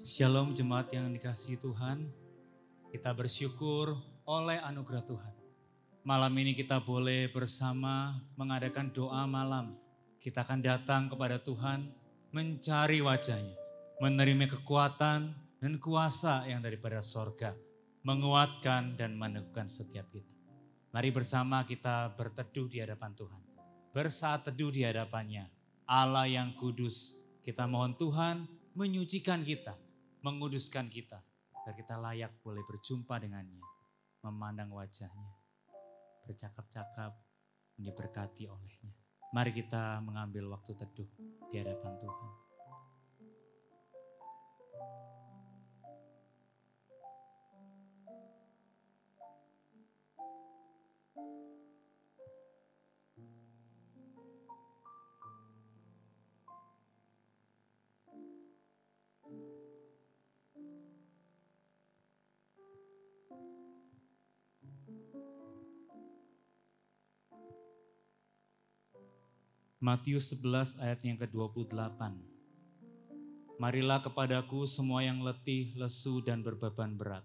Shalom jemaat yang dikasihi Tuhan, kita bersyukur oleh anugerah Tuhan. Malam ini kita boleh bersama mengadakan doa malam. Kita akan datang kepada Tuhan, mencari wajah-Nya, menerima kekuatan dan kuasa yang daripada sorga, menguatkan dan meneguhkan setiap kita. Mari bersama kita berteduh di hadapan Tuhan. Bersaat teduh di hadapan-Nya, Allah yang kudus, kita mohon Tuhan menyucikan kita, menguduskan kita, agar kita layak boleh berjumpa dengannya, memandang wajahnya, bercakap-cakap, diberkati olehnya. Mari kita mengambil waktu teduh di hadapan Tuhan. Matius 11 ayat yang ke-28. Marilah kepadaku semua yang letih, lesu dan berbeban berat.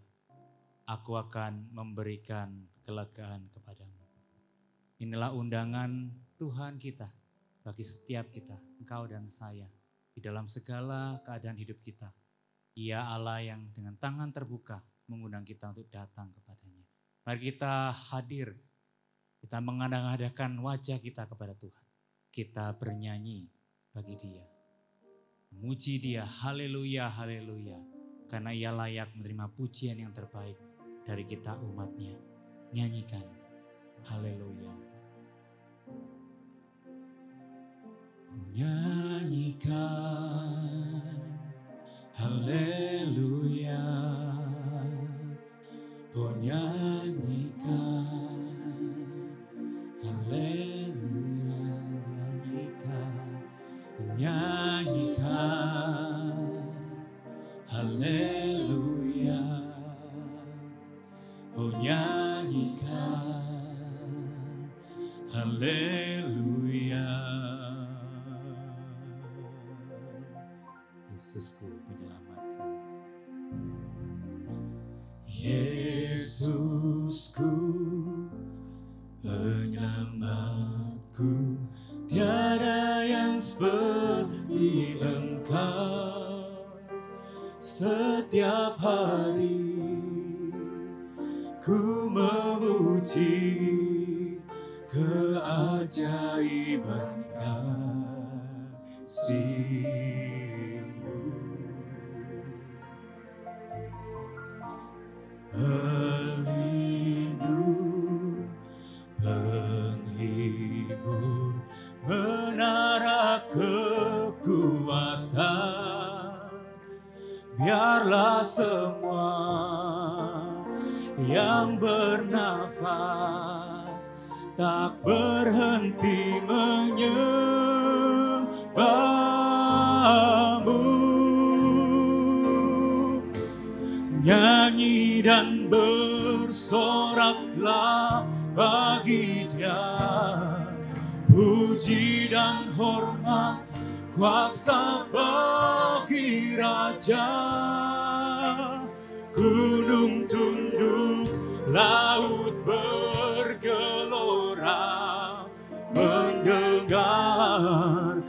Aku akan memberikan kelegaan kepadamu. Inilah undangan Tuhan kita bagi setiap kita, engkau dan saya, di dalam segala keadaan hidup kita. Ia Allah yang dengan tangan terbuka mengundang kita untuk datang kepadanya. Mari kita hadir, kita mengadang-adangkan wajah kita kepada Tuhan. Kita bernyanyi bagi Dia, memuji Dia, haleluya, haleluya, karena Ia layak menerima pujian yang terbaik dari kita umat-Nya. Nyanyikan, haleluya. Nyanyikan, haleluya, oh nyanyikan, haleluya. Nyanyikan, haleluya, oh nyanyikan, haleluya. Yesusku menyelamatkan. Yesusku penyelamatku, tiada yang seperti Engkau. Setiap hari ku memuji keajaiban kasih-Mu. Pelindung, penghibur, menara kekuatan, biarlah semua yang bernafas tak berhenti menyembah-Mu. Nyanyi dan bersoraklah bagi Dia, puji dan hormat, kuasa bagi Raja. Gunung tunduk, laut bergelora, mendengar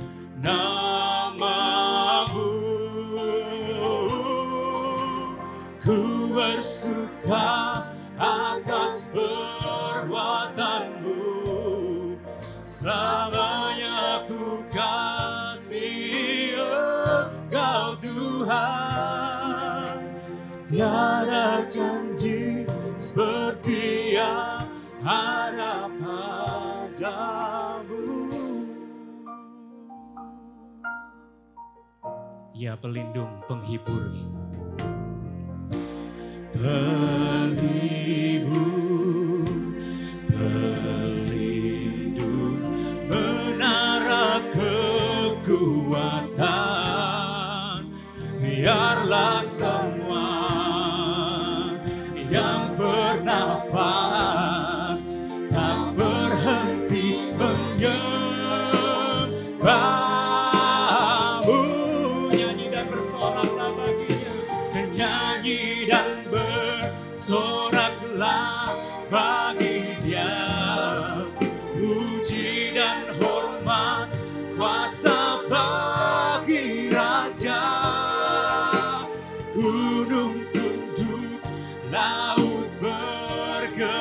nama-Mu. Ku bersuka atas perbuatan-Mu, ada padamu. Ya pelindung, penghibur kita. Pelindung, pelindung, menara kekuatan. Biarlah semua yang bernafas tak berhenti menyembahmu. Nyanyi dan bersoraklah baginya, nyanyi dan bersoraklah bagi Dia. Puji dan hormat, kuasa bagi Raja. Gunung tunduk, laut bergelora,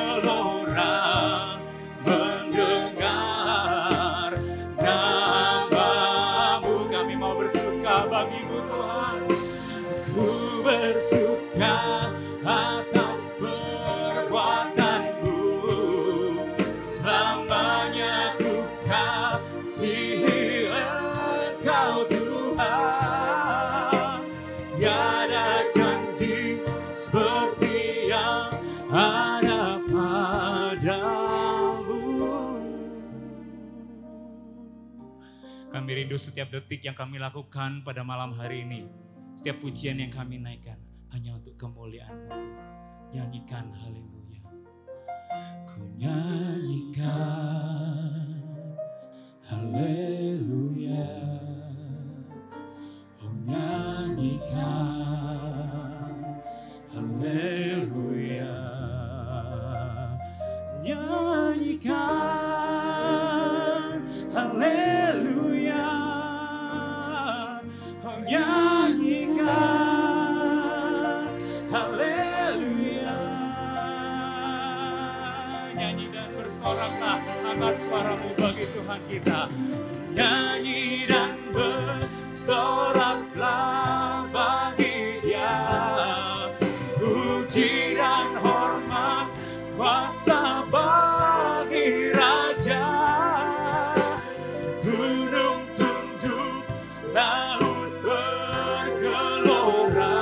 mendengar nama-Mu. Kami mau bersuka bagi-Mu Tuhan. Ku bersuka atas perbuatan-Mu, selamanya ku kasihi Engkau Tuhan. Tiada janji seperti yang ada padamu. Kami rindu setiap detik yang kami lakukan pada malam hari ini. Setiap pujian yang kami naikkan hanya untuk kemuliaan-Mu. Nyanyikan haleluya. Ku nyanyikan haleluya. Oh nyanyikan haleluya. Nyanyikan haleluya. Oh nyanyikan haleluya. Nyanyi dan bersoraklah, angkat suaramu bagi Tuhan kita. Nyanyi dan bersoraklah bagi Dia. Puji dan hormat, kuasa bagi Raja. Gunung tunduk, laut bergelora,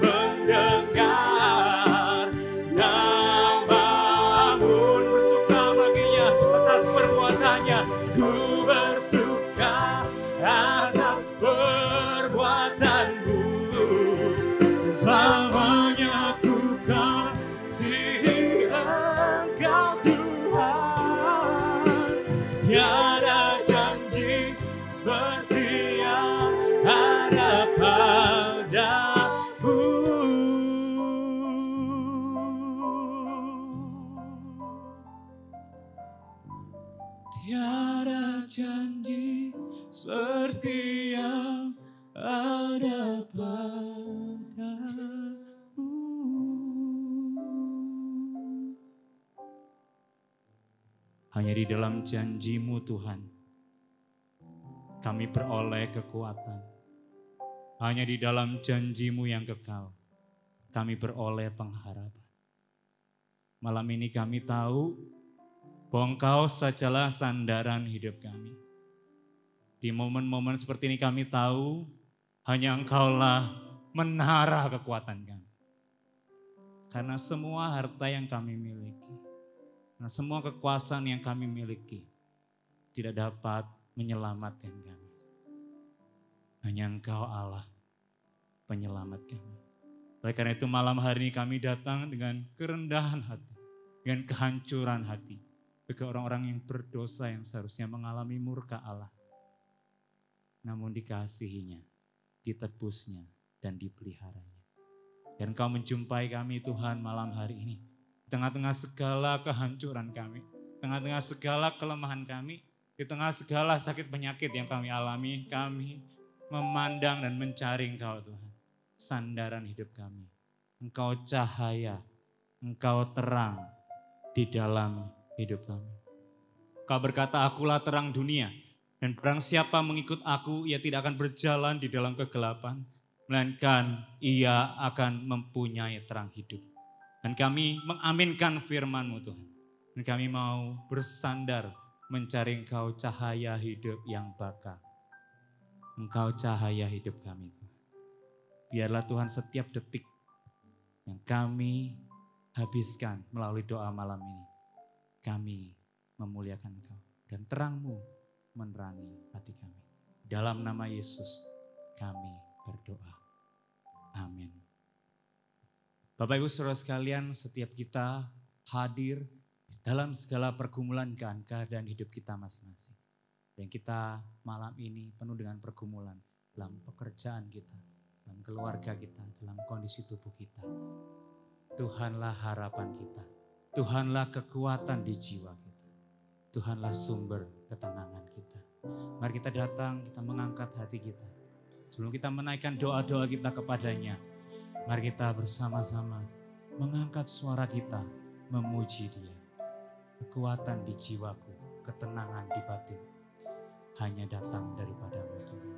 mendengar nama-Mu. Bersuka baginya atas perbuatannya. Ku bersuka atas perbuatan-Mu, selamanya ku kasihi Engkau Tuhan. Tiada janji seperti yang ada padamu. Tiada janji seperti yang ada padamu. Hanya di dalam janji-Mu Tuhan, kami beroleh kekuatan. Hanya di dalam janji-Mu yang kekal, kami beroleh pengharapan. Malam ini kami tahu bahwa Engkau sajalah sandaran hidup kami. Di momen-momen seperti ini kami tahu hanya Engkaulah menara kekuatan kami. Karena semua harta yang kami miliki, karena semua kekuasaan yang kami miliki tidak dapat menyelamatkan kami. Hanya Engkau Allah penyelamat kami. Oleh karena itu malam hari ini kami datang dengan kerendahan hati, dengan kehancuran hati. Bagi orang-orang yang berdosa yang seharusnya mengalami murka Allah. Namun dikasihinya, ditebusnya, dan dipeliharanya. Dan Engkau menjumpai kami Tuhan malam hari ini. Di tengah-tengah segala kehancuran kami, di tengah-tengah segala kelemahan kami, di tengah segala sakit penyakit yang kami alami, kami memandang dan mencari Engkau Tuhan. Sandaran hidup kami. Engkau cahaya, Engkau terang di dalam hidup kami. Kau berkata, akulah terang dunia. Dan barang siapa mengikut aku, ia tidak akan berjalan di dalam kegelapan, melainkan ia akan mempunyai terang hidup. Dan kami mengaminkan firman-Mu Tuhan. Dan kami mau bersandar mencari Engkau cahaya hidup yang baka. Engkau cahaya hidup kami. Biarlah Tuhan setiap detik yang kami habiskan melalui doa malam ini, kami memuliakan Engkau dan terang-Mu menerangi hati kami. Dalam nama Yesus kami berdoa. Amin. Bapak Ibu Saudara sekalian, setiap kita hadir dalam segala pergumulan keadaan hidup kita masing-masing. Dan kita malam ini penuh dengan pergumulan dalam pekerjaan kita, dalam keluarga kita, dalam kondisi tubuh kita. Tuhanlah harapan kita, Tuhanlah kekuatan di jiwa kita, Tuhanlah sumber ketenangan kita. Mari kita datang, kita mengangkat hati kita. Sebelum kita menaikkan doa-doa kita kepadanya, mari kita bersama-sama mengangkat suara kita, memuji Dia. Kekuatan di jiwaku, ketenangan di batin, hanya datang daripada-Mu Tuhan.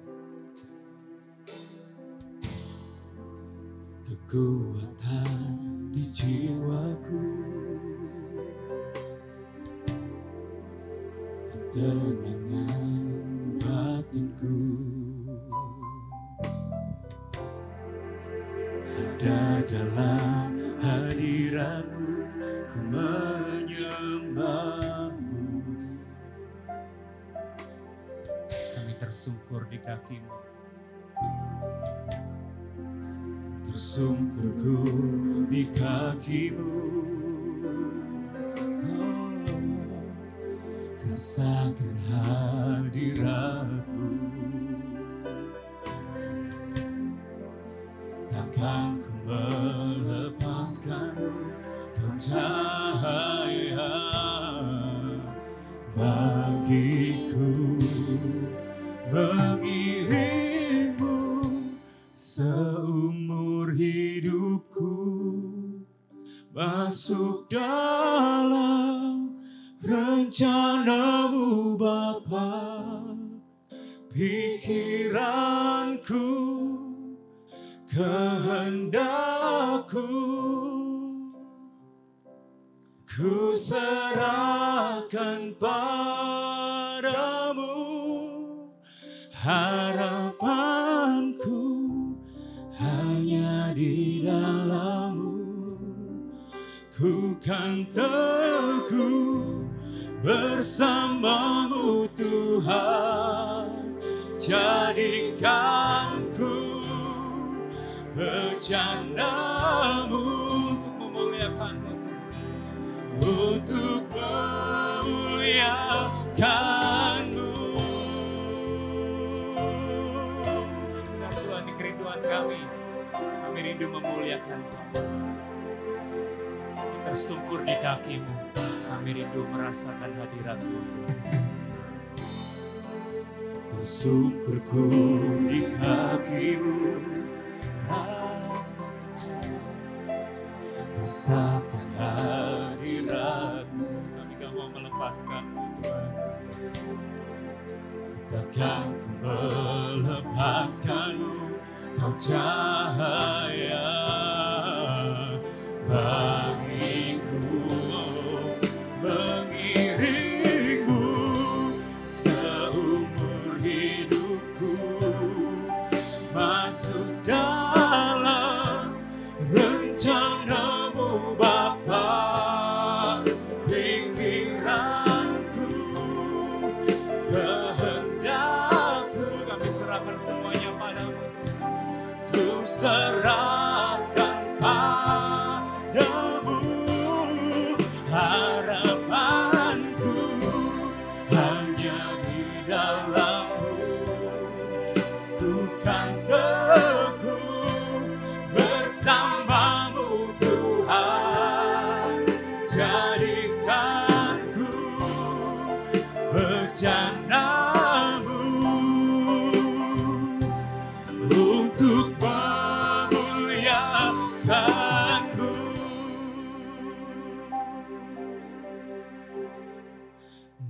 Kekuatan di jiwaku, ketenangan batinku, ada dalam hadirat-Mu, ku menyembah-Mu. Kami tersungkur di kaki-Mu. Tersungkurku di kaki-Mu, rasakan hadirat-Mu. Takkan ku melepaskan-Mu, Kau cahaya bagiku, mengiringmu seumur hidupku, masuk dalam rencana-Mu Bapa. Pikiranku, kehendakku, ku serahkan padamu. Harapanku hanya di dalam-Mu, ku kan teguh bersama-Mu Tuhan. Jadikanku bejana-Mu untuk memuliakan-Mu, untuk memuliakan-Mu. Tuhan, ini kerinduan kami rindu memuliakan Tuhan. Tersungkur di kaki-Mu, kami rindu merasakan hadirat-Mu. Tersungkurku di kaki-Mu, rasakan hadirat-Mu. Kami gak mau melepaskan-Mu Tuhan. Takkan ku melepaskan-Mu, Kau cahaya bagiku, mengiringmu seumur hidupku, masuk dalam rencana-Mu Bapa. Pikiranku, kehendakku, Kami serahkan semuanya padamu. ku serahkan padamu. Harapanku hanya di dalam-Mu, ku kan teguh bersama-Mu Tuhan. Jadikanku bejana-Mu untuk memuliakan-Mu.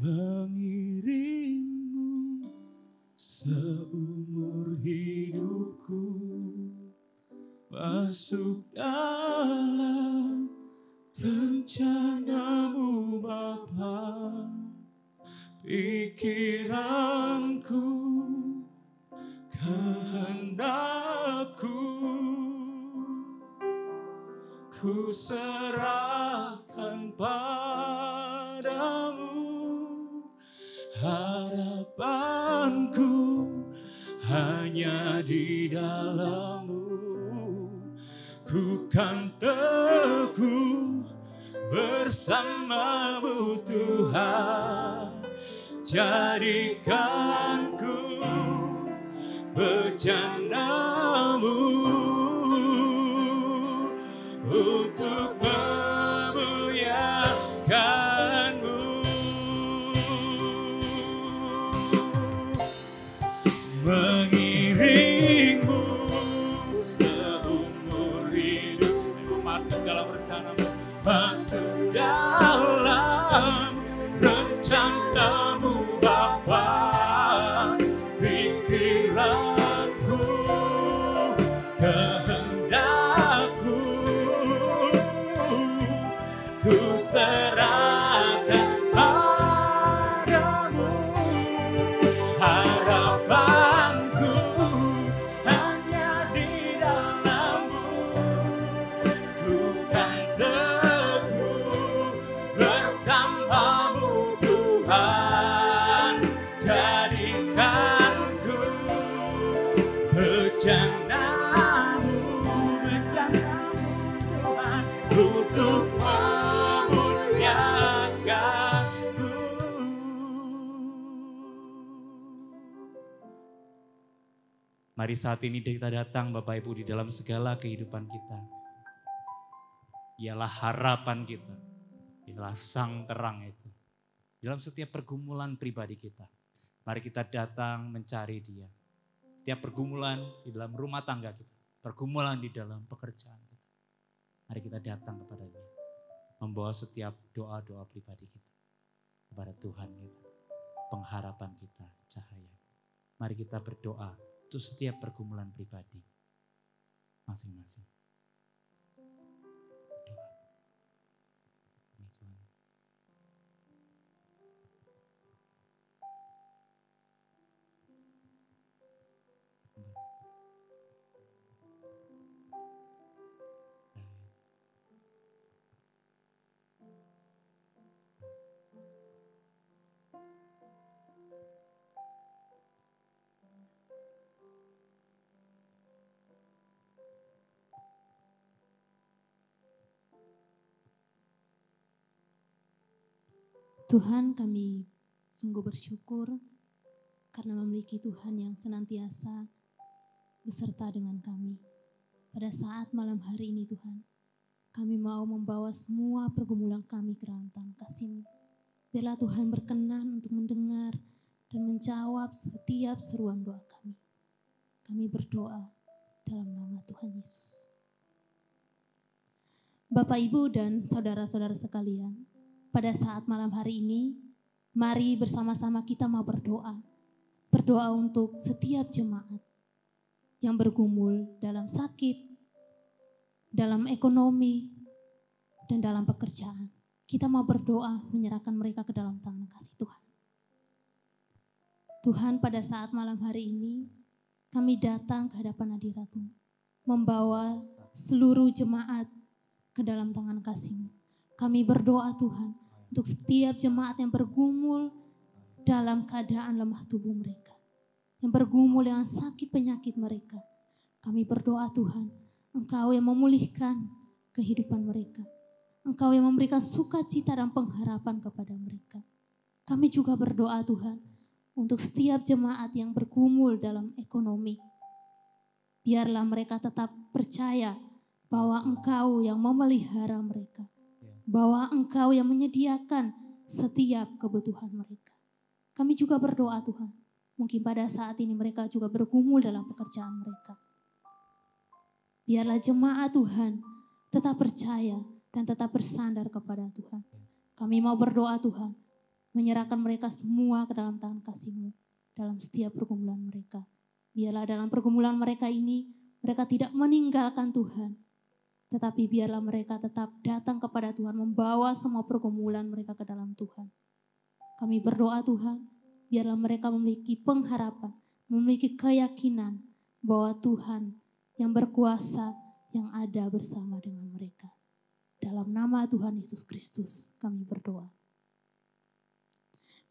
Mengiringmu seumur hidupku, masuk dalam rencana-Mu Bapa. pikiranku, kehendakku, ku serahkan padamu. Harapanku hanya di dalam-Mu, ku kan teguh bersama-Mu Tuhan. Jadikan ku bejana-Mu untuk memuliakan-Mu. Mengiringmu seumur hidup. Masuk dalam rencana-Mu, masuk dalam rencana-Mu Bapa. Pikiranku, kehendakku, ku serahkan padamu. Harapanku hanya di dalam-Mu, ku kan teguh bersama-Mu Tuhan. Jadikan ku bejana-Mu, bejana-Mu Tuhan, untuk memuliakan-Mu. Mari saat ini kita datang Bapak Ibu di dalam segala kehidupan kita. Ialah harapan kita, ialah sang terang itu. Dalam setiap pergumulan pribadi kita, mari kita datang mencari Dia. Setiap pergumulan di dalam rumah tangga kita, pergumulan di dalam pekerjaan kita. Mari kita datang kepada Dia, membawa setiap doa-doa pribadi kita kepada Tuhan kita, pengharapan kita, cahaya. Mari kita berdoa untuk setiap pergumulan pribadi masing-masing. Doa. Ini Tuhan. Tuhan, kami sungguh bersyukur karena memiliki Tuhan yang senantiasa beserta dengan kami. Pada saat malam hari ini Tuhan, kami mau membawa semua pergumulan kami ke dalam tangan kasih-Mu. Biarlah Tuhan berkenan untuk mendengar dan menjawab setiap seruan doa kami. Kami berdoa dalam nama Tuhan Yesus. Bapak, Ibu, dan saudara-saudara sekalian, pada saat malam hari ini, mari bersama-sama kita mau berdoa. Berdoa untuk setiap jemaat yang bergumul dalam sakit, dalam ekonomi, dan dalam pekerjaan. Kita mau berdoa menyerahkan mereka ke dalam tangan kasih Tuhan. Tuhan, pada saat malam hari ini, kami datang ke hadapan hadirat-Mu, membawa seluruh jemaat ke dalam tangan kasih-Mu. Kami berdoa Tuhan, untuk setiap jemaat yang bergumul dalam keadaan lemah tubuh mereka, yang bergumul dengan sakit penyakit mereka. Kami berdoa Tuhan, Engkau yang memulihkan kehidupan mereka. Engkau yang memberikan sukacita dan pengharapan kepada mereka. Kami juga berdoa Tuhan, untuk setiap jemaat yang bergumul dalam ekonomi. Biarlah mereka tetap percaya bahwa Engkau yang memelihara mereka. Bahwa Engkau yang menyediakan setiap kebutuhan mereka. Kami juga berdoa Tuhan, mungkin pada saat ini mereka juga bergumul dalam pekerjaan mereka. Biarlah jemaat Tuhan tetap percaya dan tetap bersandar kepada Tuhan. Kami mau berdoa Tuhan, menyerahkan mereka semua ke dalam tangan kasih-Mu dalam setiap pergumulan mereka. Biarlah dalam pergumulan mereka ini, mereka tidak meninggalkan Tuhan, tetapi biarlah mereka tetap datang kepada Tuhan, membawa semua pergumulan mereka ke dalam Tuhan. Kami Kami berdoa Tuhan, biarlah mereka memiliki pengharapan, memiliki keyakinan bahwa Tuhan yang berkuasa yang ada bersama dengan mereka. Dalam nama Tuhan Yesus Kristus kami berdoa.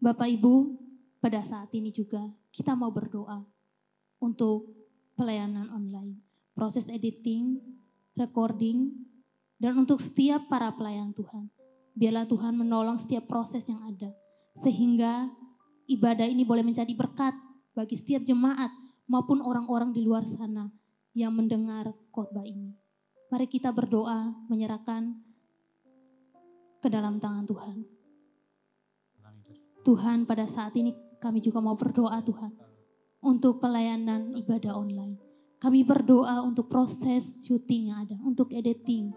Bapak Ibu, pada saat ini juga kita mau berdoa untuk pelayanan online, proses editing, recording, dan untuk setiap para pelayan Tuhan. Biarlah Tuhan menolong setiap proses yang ada, sehingga ibadah ini boleh menjadi berkat bagi setiap jemaat maupun orang-orang di luar sana yang mendengar khotbah ini. Mari kita berdoa menyerahkan ke dalam tangan Tuhan. Tuhan, pada saat ini kami juga mau berdoa Tuhan untuk pelayanan ibadah online. Kami berdoa untuk proses syuting yang ada, untuk editing,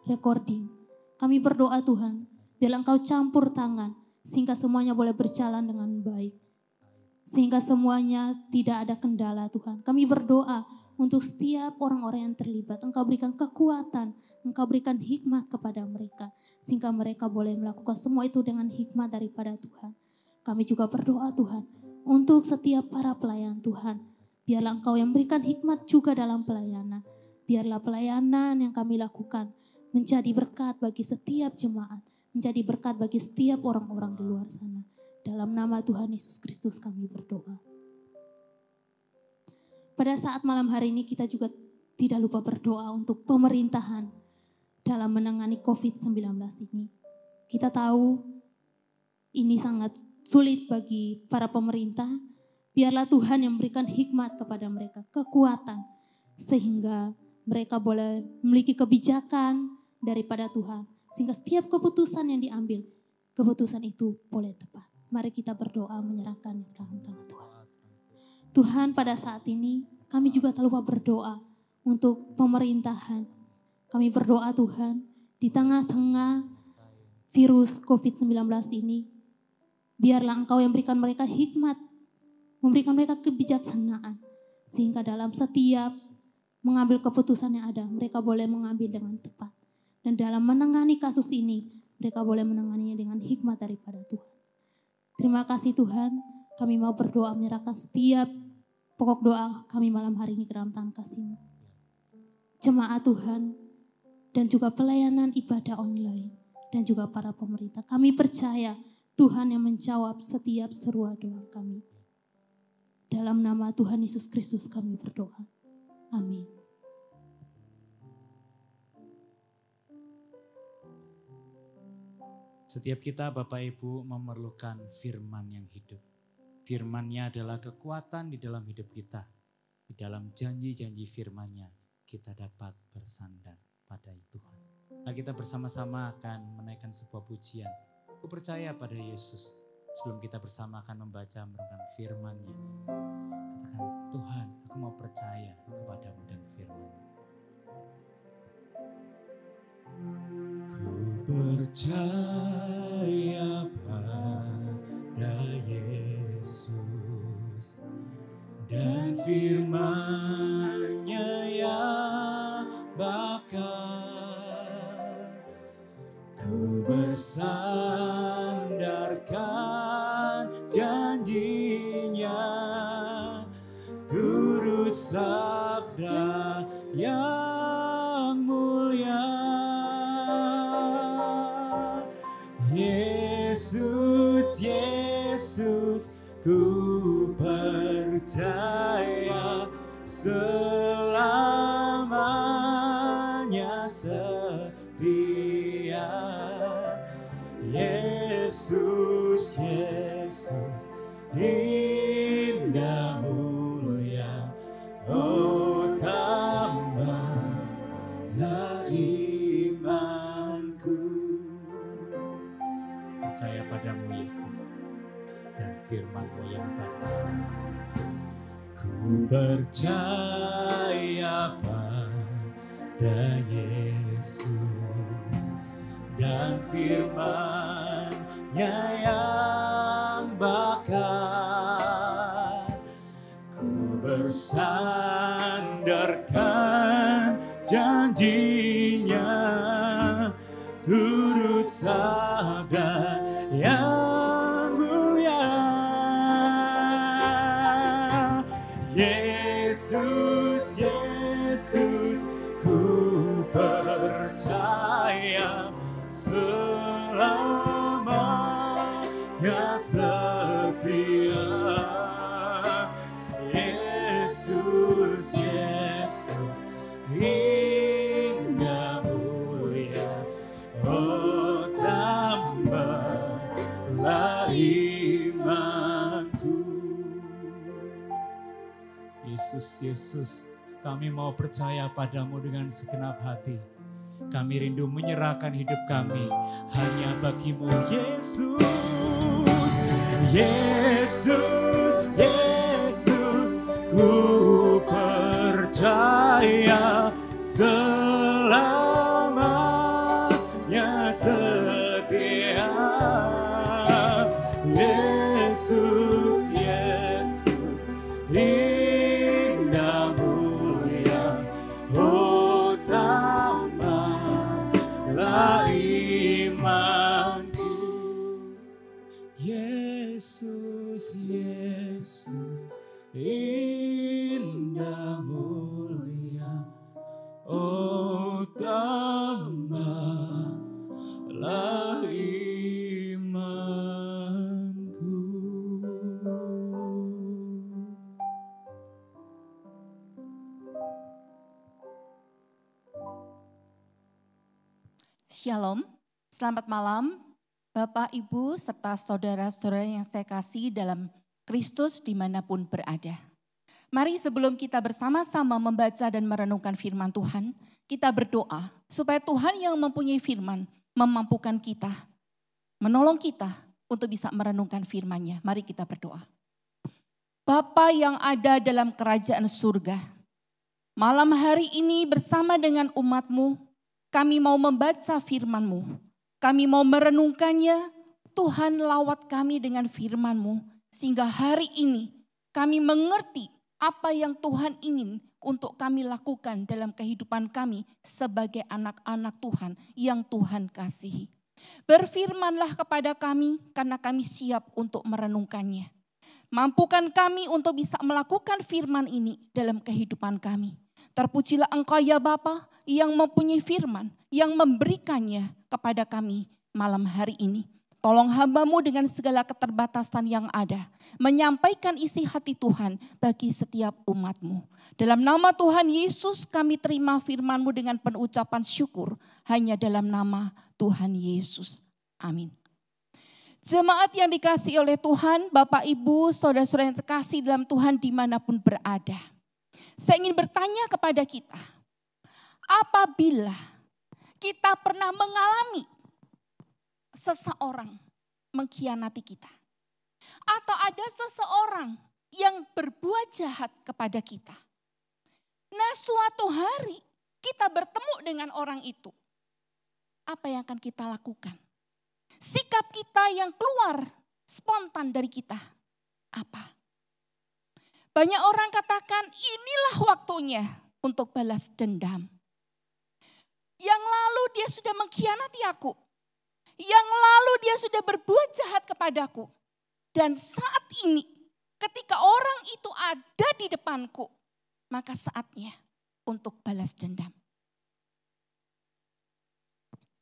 recording. Kami berdoa Tuhan, biarlah Engkau campur tangan sehingga semuanya boleh berjalan dengan baik. Sehingga semuanya tidak ada kendala Tuhan. Kami berdoa untuk setiap orang-orang yang terlibat. Engkau berikan kekuatan, Engkau berikan hikmat kepada mereka. Sehingga mereka boleh melakukan semua itu dengan hikmat daripada Tuhan. Kami juga berdoa Tuhan untuk setiap para pelayan Tuhan. Biarlah Engkau yang berikan hikmat juga dalam pelayanan. Biarlah pelayanan yang kami lakukan menjadi berkat bagi setiap jemaat. Menjadi berkat bagi setiap orang-orang di luar sana. Dalam nama Tuhan Yesus Kristus kami berdoa. Pada saat malam hari ini kita juga tidak lupa berdoa untuk pemerintahan dalam menangani COVID-19 ini. Kita tahu ini sangat sulit bagi para pemerintah. Biarlah Tuhan yang memberikan hikmat kepada mereka, kekuatan, sehingga mereka boleh memiliki kebijakan daripada Tuhan. Sehingga setiap keputusan yang diambil, keputusan itu boleh tepat. Mari kita berdoa menyerahkan di dalam tangan Tuhan. Tuhan, pada saat ini kami juga tak lupa berdoa untuk pemerintahan. Kami berdoa Tuhan, di tengah-tengah virus COVID-19 ini, biarlah Engkau yang berikan mereka hikmat, memberikan mereka kebijaksanaan, sehingga dalam setiap mengambil keputusan yang ada, mereka boleh mengambil dengan tepat. Dan dalam menangani kasus ini, mereka boleh menanganinya dengan hikmat daripada Tuhan. Terima kasih Tuhan, kami mau berdoa menyerahkan setiap pokok doa kami malam hari ini ke dalam tangan kasih-Mu. Jemaat Tuhan, dan juga pelayanan ibadah online, dan juga para pemerintah. Kami percaya Tuhan yang menjawab setiap seruan doa kami. Dalam nama Tuhan Yesus Kristus kami berdoa. Amin. Setiap kita Bapak Ibu memerlukan firman yang hidup. Firman-Nya adalah kekuatan di dalam hidup kita. Di dalam janji-janji firman-Nya kita dapat bersandar pada Tuhan. Nah, kita bersama-sama akan menaikkan sebuah pujian. Aku percaya pada Yesus. Sebelum kita bersama akan membaca merenungkan firman-Nya. Katakan, Tuhan, aku mau percaya kepadamu dan firman-Mu. Ku percaya pada Yesus dan firman-Nya yang bakal ku bersandarkan janji-Nya, turut sabda yang mulia. Yesus, Yesus, ku percaya selamanya setia. Yesus, Yesus, indah mulia, oh tambahlah imanku. Percaya padamu Yesus dan firman-Mu yang benar. Ku percaya pada Yesus dan firman-Nya yang bakal ku bersandarkan janji-Nya, turut sabda yang mulia. yang setia. Yesus, Yesus, indah mulia, oh tambahlah imanku. Yesus, Yesus, kami mau percaya padamu dengan segenap hati. Kami rindu menyerahkan hidup kami hanya bagimu, Yesus. Yesus, Yesus, ku percaya selamanya setia. Yesus, Yesus, indah mulia, oh tambahlah imanku. Yesus, Yesus, indah mulia, oh tambahlah imanku. Shalom, selamat malam Bapak, Ibu, serta saudara-saudara yang saya kasih dalam Kristus dimanapun berada. Mari sebelum kita bersama-sama membaca dan merenungkan firman Tuhan, kita berdoa supaya Tuhan yang mempunyai firman memampukan kita, menolong kita untuk bisa merenungkan firman-Nya. Mari kita berdoa. Bapa yang ada dalam kerajaan surga, malam hari ini bersama dengan umat-Mu, kami mau membaca firman-Mu. Kami mau merenungkannya. Tuhan, lawat kami dengan firman-Mu, sehingga hari ini kami mengerti apa yang Tuhan ingin untuk kami lakukan dalam kehidupan kami sebagai anak-anak Tuhan yang Tuhan kasihi. Berfirmanlah kepada kami karena kami siap untuk merenungkannya. Mampukan kami untuk bisa melakukan firman ini dalam kehidupan kami. Terpujilah Engkau ya Bapa yang mempunyai firman, yang memberikannya kepada kami malam hari ini. Tolong hamba-Mu dengan segala keterbatasan yang ada, menyampaikan isi hati Tuhan bagi setiap umat-Mu. Dalam nama Tuhan Yesus kami terima firman-Mu dengan penuh ucapan syukur, hanya dalam nama Tuhan Yesus. Amin. Jemaat yang dikasihi oleh Tuhan, Bapak, Ibu, saudara-saudara yang terkasih dalam Tuhan dimanapun berada. Saya ingin bertanya kepada kita, apabila kita pernah mengalami seseorang mengkhianati kita, atau ada seseorang yang berbuat jahat kepada kita, nah suatu hari kita bertemu dengan orang itu, apa yang akan kita lakukan? Sikap kita yang keluar spontan dari kita, apa? Banyak orang katakan inilah waktunya untuk balas dendam. Yang lalu dia sudah mengkhianati aku. Yang lalu dia sudah berbuat jahat kepadaku. Dan saat ini ketika orang itu ada di depanku, maka saatnya untuk balas dendam.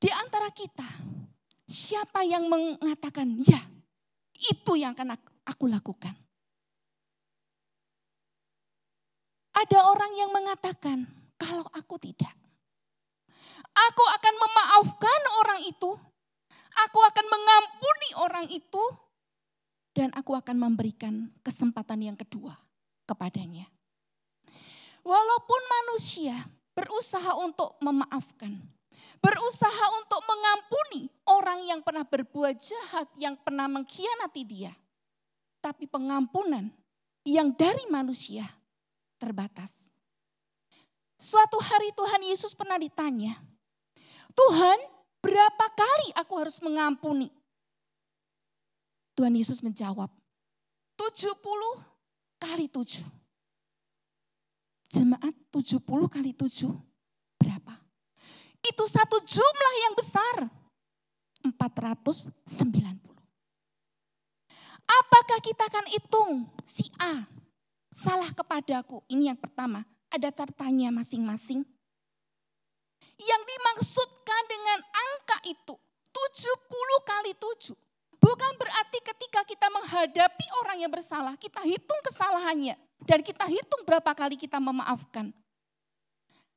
Di antara kita, siapa yang mengatakan ya itu yang akan aku lakukan? Ada orang yang mengatakan, kalau aku tidak, aku akan memaafkan orang itu, aku akan mengampuni orang itu, dan aku akan memberikan kesempatan yang kedua kepadanya. Walaupun manusia berusaha untuk memaafkan, berusaha untuk mengampuni orang yang pernah berbuat jahat, yang pernah mengkhianati dia, tapi pengampunan yang dari manusia terbatas. Suatu hari Tuhan Yesus pernah ditanya, Tuhan, berapa kali aku harus mengampuni? Tuhan Yesus menjawab, 70 kali 7. Jemaat, 70 kali 7 berapa? Itu satu jumlah yang besar, 490. Apakah kita akan hitung si A salah kepadaku? Ini yang pertama, ada catatannya masing-masing. Yang dimaksudkan dengan angka itu 70 kali 7 Bukan berarti ketika kita menghadapi orang yang bersalah, kita hitung kesalahannya. Dan kita hitung berapa kali kita memaafkan.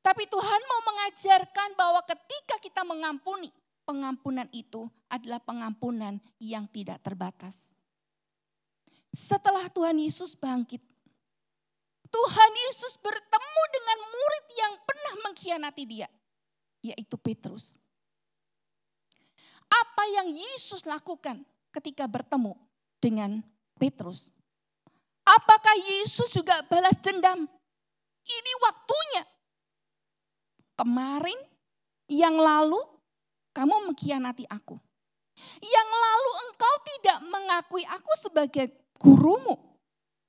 Tapi Tuhan mau mengajarkan bahwa ketika kita mengampuni, pengampunan itu adalah pengampunan yang tidak terbatas. Setelah Tuhan Yesus bangkit, Tuhan Yesus bertemu dengan murid yang pernah mengkhianati dia, yaitu Petrus. Apa yang Yesus lakukan ketika bertemu dengan Petrus? Apakah Yesus juga balas dendam? Ini waktunya. Kemarin, yang lalu, kamu mengkhianati aku. Yang lalu engkau tidak mengakui aku sebagai gurumu.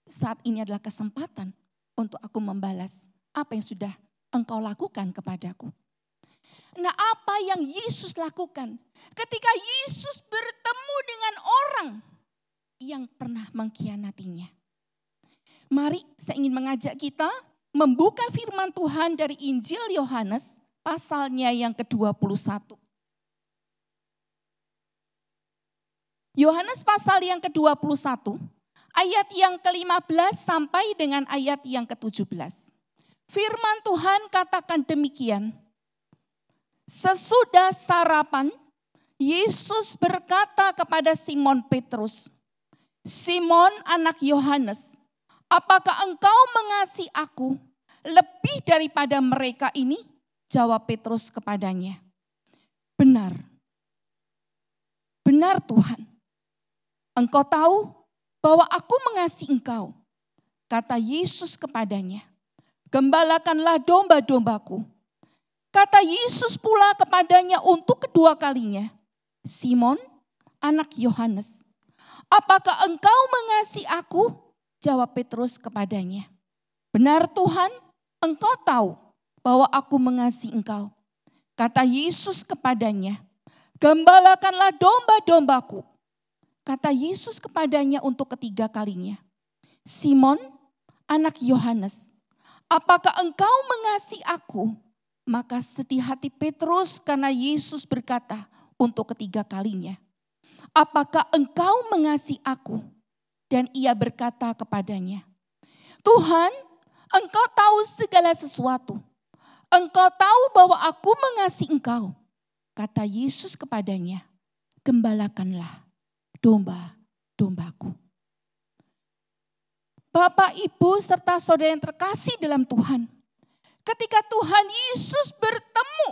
Saat ini adalah kesempatan untuk aku membalas apa yang sudah engkau lakukan kepadaku. Nah, apa yang Yesus lakukan ketika Yesus bertemu dengan orang yang pernah mengkhianatinya? Mari saya ingin mengajak kita membuka firman Tuhan dari Injil Yohanes pasalnya yang ke-21. Yohanes pasal yang ke-21 ayat yang ke-15 sampai dengan ayat yang ke-17. Firman Tuhan katakan demikian. Sesudah sarapan, Yesus berkata kepada Simon Petrus, "Simon anak Yohanes, apakah engkau mengasihi aku lebih daripada mereka ini?" Jawab Petrus kepadanya, "Benar, benar Tuhan. Engkau tahu bahwa aku mengasihi engkau." Kata Yesus kepadanya, "Gembalakanlah domba-dombaku." Kata Yesus pula kepadanya untuk kedua kalinya, "Simon, anak Yohanes, apakah engkau mengasihi aku?" Jawab Petrus kepadanya, "Benar Tuhan, engkau tahu bahwa aku mengasihi engkau." Kata Yesus kepadanya, "Gembalakanlah domba-dombaku." Kata Yesus kepadanya untuk ketiga kalinya, "Simon, anak Yohanes, apakah engkau mengasihi aku?" Maka sedih hati Petrus karena Yesus berkata untuk ketiga kalinya, "Apakah engkau mengasihi aku?" Dan ia berkata kepadanya, "Tuhan, engkau tahu segala sesuatu. Engkau tahu bahwa aku mengasihi engkau." Kata Yesus kepadanya, "Gembalakanlah domba-dombaku." Bapak, Ibu, serta saudara yang terkasih dalam Tuhan, ketika Tuhan Yesus bertemu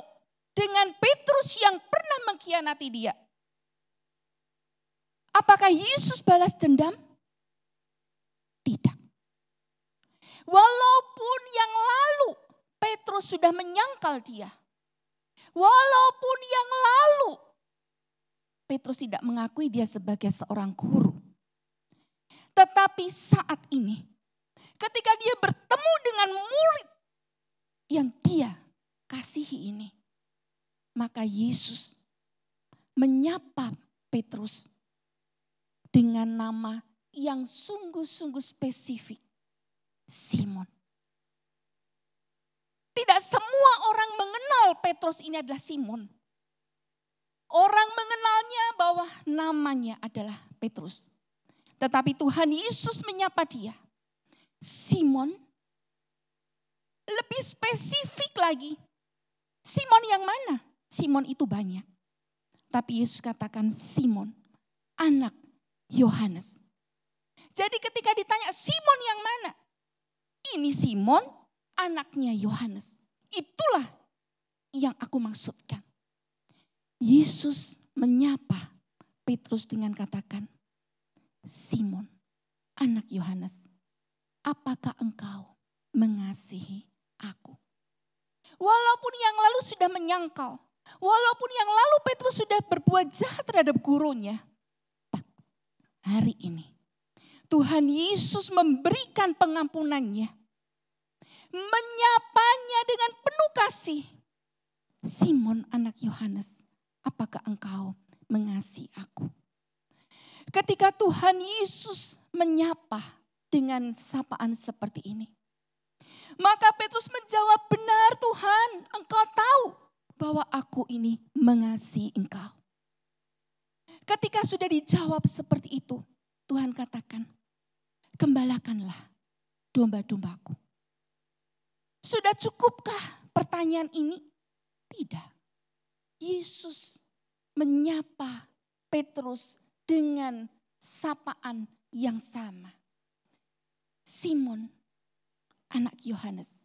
dengan Petrus yang pernah mengkhianati dia, apakah Yesus balas dendam? Tidak. Walaupun yang lalu Petrus sudah menyangkal dia, walaupun yang lalu Petrus tidak mengakui dia sebagai seorang guru, tetapi saat ini ketika dia bertemu dengan murid yang dia kasihi ini, maka Yesus menyapa Petrus dengan nama yang sungguh-sungguh spesifik, Simon. Tidak semua orang mengenal Petrus ini adalah Simon. Orang mengenalnya bahwa namanya adalah Petrus. Tetapi Tuhan Yesus menyapa dia, Simon. Lebih spesifik lagi, Simon yang mana? Simon itu banyak. Tapi Yesus katakan Simon, anak Yohanes. Jadi ketika ditanya Simon yang mana? Ini Simon, anaknya Yohanes. Itulah yang aku maksudkan. Yesus menyapa Petrus dengan katakan, Simon, anak Yohanes, apakah engkau mengasihi aku? Walaupun yang lalu sudah menyangkal, walaupun yang lalu Petrus sudah berbuat jahat terhadap gurunya, hari ini Tuhan Yesus memberikan pengampunannya, menyapanya dengan penuh kasih. Simon anak Yohanes, apakah engkau mengasihi aku? Ketika Tuhan Yesus menyapa dengan sapaan seperti ini, maka Petrus menjawab, benar Tuhan, engkau tahu bahwa aku ini mengasihi engkau. Ketika sudah dijawab seperti itu, Tuhan katakan, gembalakanlah domba-dombaku. Sudah cukupkah pertanyaan ini? Tidak. Yesus menyapa Petrus dengan sapaan yang sama. Simon, anak Yohanes,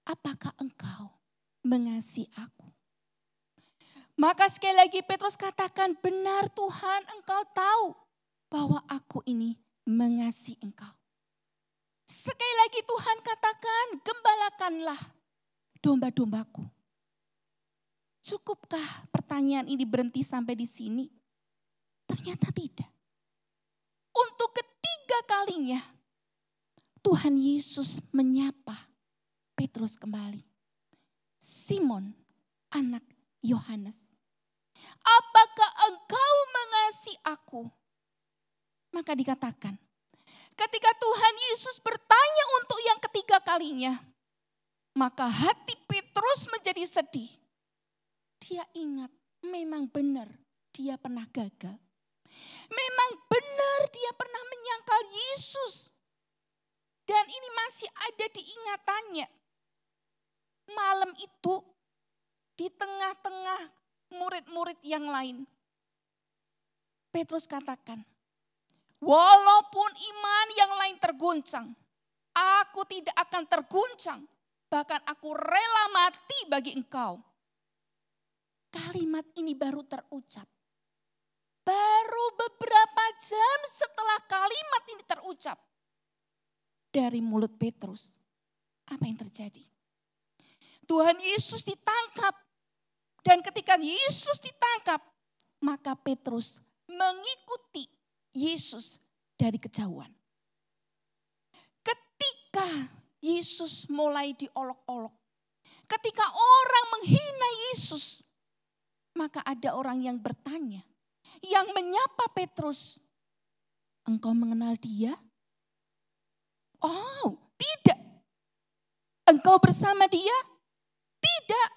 apakah engkau mengasihi aku? Maka sekali lagi Petrus katakan, benar Tuhan, engkau tahu bahwa aku ini mengasihi engkau. Sekali lagi Tuhan katakan, gembalakanlah domba-dombaku. Cukupkah pertanyaan ini berhenti sampai di sini? Ternyata tidak. Untuk ketiga kalinya, Tuhan Yesus menyapa Petrus kembali. Simon, anak Yohanes, apakah engkau mengasihi aku? Maka dikatakan, ketika Tuhan Yesus bertanya untuk yang ketiga kalinya, maka hati Petrus menjadi sedih. Dia ingat, memang benar dia pernah gagal. Memang benar dia pernah menyangkal Yesus. Dan ini masih ada di ingatannya. Malam itu, di tengah-tengah murid-murid yang lain, Petrus katakan, walaupun iman yang lain terguncang, aku tidak akan terguncang, bahkan aku rela mati bagi engkau. Kalimat ini baru terucap. Baru beberapa jam setelah kalimat ini terucap dari mulut Petrus. Apa yang terjadi? Tuhan Yesus ditangkap. Dan ketika Yesus ditangkap, maka Petrus mengikuti Yesus dari kejauhan. Ketika Yesus mulai diolok-olok, ketika orang menghina Yesus, maka ada orang yang bertanya, yang menyapa Petrus, engkau mengenal dia? Oh, tidak. Engkau bersama dia? Tidak.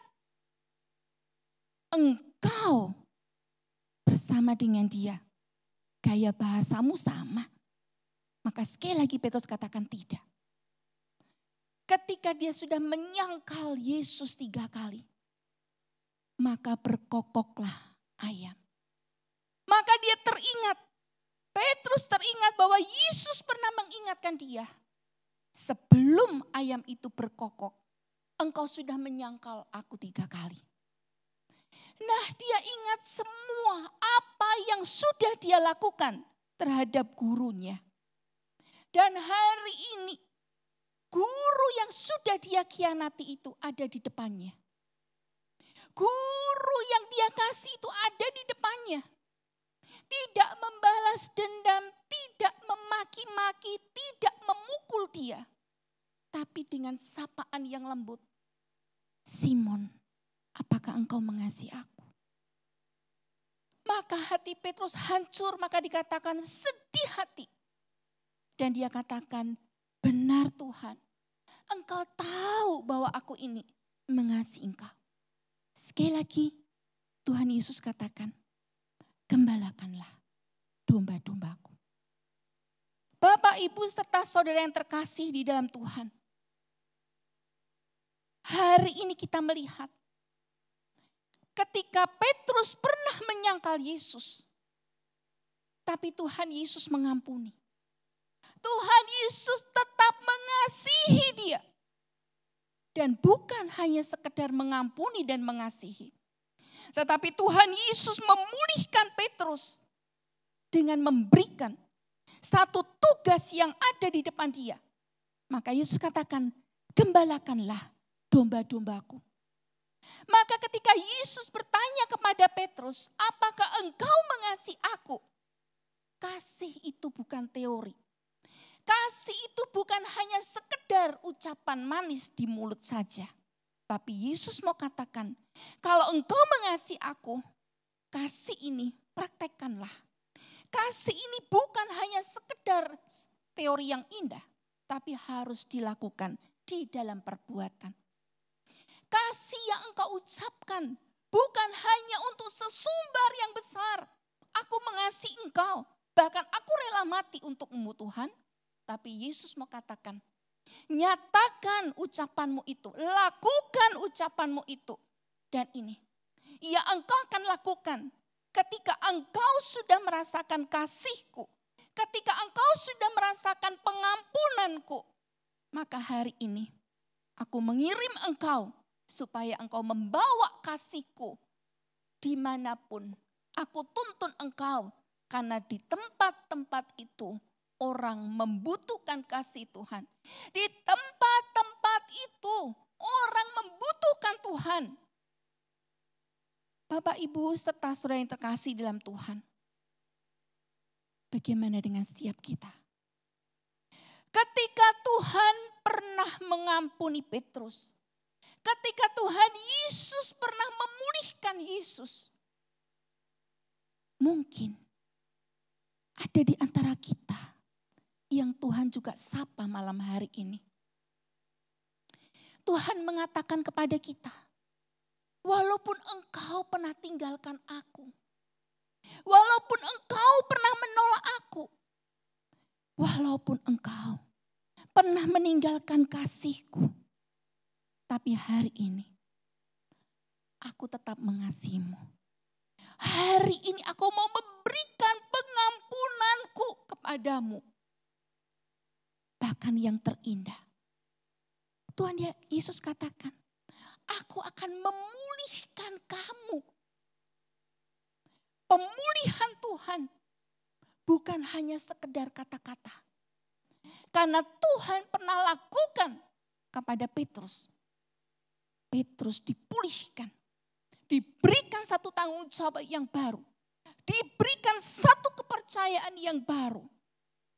Engkau bersama dengan dia. Gaya bahasamu sama. Maka sekali lagi Petrus katakan tidak. Ketika dia sudah menyangkal Yesus 3 kali, maka berkokoklah ayam. Maka dia teringat, Petrus teringat bahwa Yesus pernah mengingatkan dia. Sebelum ayam itu berkokok, engkau sudah menyangkal aku 3 kali. Nah, dia ingat semua apa yang sudah dia lakukan terhadap gurunya. Dan hari ini, guru yang sudah dia khianati itu ada di depannya. Guru yang dia kasih itu ada di depannya. Tidak membalas dendam, tidak memaki-maki, tidak memukul dia. Tapi dengan sapaan yang lembut. Simon, apakah engkau mengasihi aku? Maka hati Petrus hancur, maka dikatakan sedih hati. Dan dia katakan, benar Tuhan, engkau tahu bahwa aku ini mengasihi engkau. Sekali lagi Tuhan Yesus katakan, gembalakanlah domba-dombaku. Bapak, Ibu, serta saudara yang terkasih di dalam Tuhan. Hari ini kita melihat ketika Petrus pernah menyangkal Yesus. Tapi Tuhan Yesus mengampuni. Tuhan Yesus tetap mengasihi dia. Dan bukan hanya sekedar mengampuni dan mengasihi. Tetapi Tuhan Yesus memulihkan Petrus dengan memberikan satu tugas yang ada di depan dia. Maka Yesus katakan, gembalakanlah domba-dombaku. Maka ketika Yesus bertanya kepada Petrus, apakah engkau mengasihi aku? Kasih itu bukan teori. Kasih itu bukan hanya sekedar ucapan manis di mulut saja. Tapi Yesus mau katakan, kalau engkau mengasihi aku, kasih ini praktekkanlah. Kasih ini bukan hanya sekedar teori yang indah, tapi harus dilakukan di dalam perbuatan. Kasih yang engkau ucapkan bukan hanya untuk sesumbar yang besar Aku mengasihi engkau. Bahkan aku rela mati untukmu Tuhan. Tapi Yesus mau katakan, nyatakan ucapanmu itu. Lakukan ucapanmu itu. Dan ini, ya engkau akan lakukan ketika engkau sudah merasakan kasihku. Ketika engkau sudah merasakan pengampunanku. Maka hari ini aku mengirim engkau supaya engkau membawa kasihku dimanapun aku tuntun engkau. Karena di tempat-tempat itu orang membutuhkan kasih Tuhan. Di tempat-tempat itu orang membutuhkan Tuhan. Bapak, Ibu, serta saudara yang terkasih dalam Tuhan. Bagaimana dengan setiap kita? Ketika Tuhan pernah mengampuni Petrus. Ketika Tuhan Yesus pernah memulihkan Yesus. Mungkin ada di antara kita yang Tuhan juga sapa malam hari ini. Tuhan mengatakan kepada kita, walaupun engkau pernah tinggalkan aku, walaupun engkau pernah menolak aku, walaupun engkau pernah meninggalkan kasihku, tapi hari ini aku tetap mengasihimu. Hari ini aku mau memberikan pengampunanku kepadamu. Bahkan yang terindah, Tuhan Yesus katakan, aku akan memulihkan kamu. Pemulihan Tuhan bukan hanya sekedar kata-kata. Karena Tuhan pernah lakukan kepada Petrus. Petrus dipulihkan. Diberikan satu tanggung jawab yang baru. Diberikan satu kepercayaan yang baru.